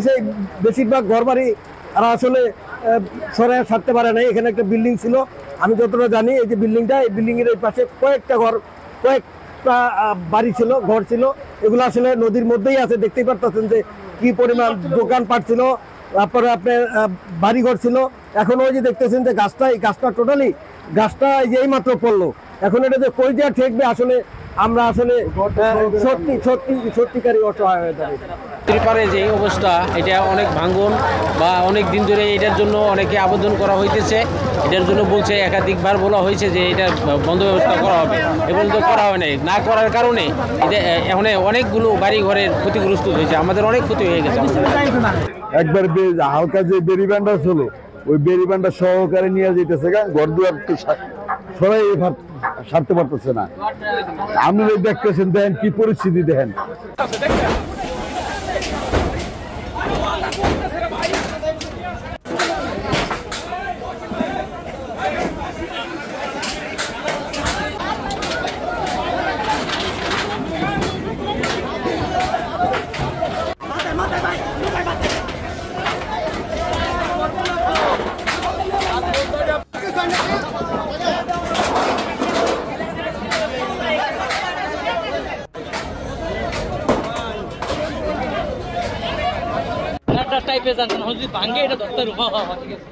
সেই বেশিরভাগ ঘরবাড়ি আর আসলে সরাই ছাড়তে পারে নাই। এখানে একটা বিল্ডিং ছিল, আমি যতটা জানি এই যে বিল্ডিংটা, এই বিল্ডিংয়ের এই পাশে কয়েকটা বাড়ি ছিল, ঘর ছিল, এগুলো আসলে নদীর মধ্যেই আছে। দেখতেই পারতেছেন যে কি পরিমাণ দোকানপাট ছিল, তারপরে আপনার বাড়িঘর ছিল। এখন ওই যে দেখতেছেন যে এই গাছটা টোটালি এই মাত্র পড়লো। এখন এটা যে কই যা ঠেকবে আসলে আমরা আসলে সত্যিকারই অসহায় হয়ে যাবে। ত্রিপারে যে অবস্থা, এটা অনেক ভাঙন বা অনেক দিন ধরে এটার জন্য অনেকে আবেদন করা হইতেছে। এটার জন্য বলছে, একাধিকবার বলা হয়েছে যে এটা বন্ধ ব্যবস্থা করা হবে, এবং তো করা হয় নাই। না করার কারণে এটা এখন অনেকগুলো বাড়ি ঘরের ক্ষতিগ্রস্ত হয়েছে, আমাদের অনেক ক্ষতি হয়ে গেছে। একবার হালকা যে বেরিবান্ডা ছিল, ওই বেরিবান্ডা সহকারে নিয়ে যেতেছে, ঘর দুয়ার সবাই সারতে পারতেছে না। আপনি দেখতেছেন, দেখেন কি পরিস্থিতি, দেখেন। টাইপের জানতেন যদি ভাঙ্গে এটা ধরতে ঠিক আছে।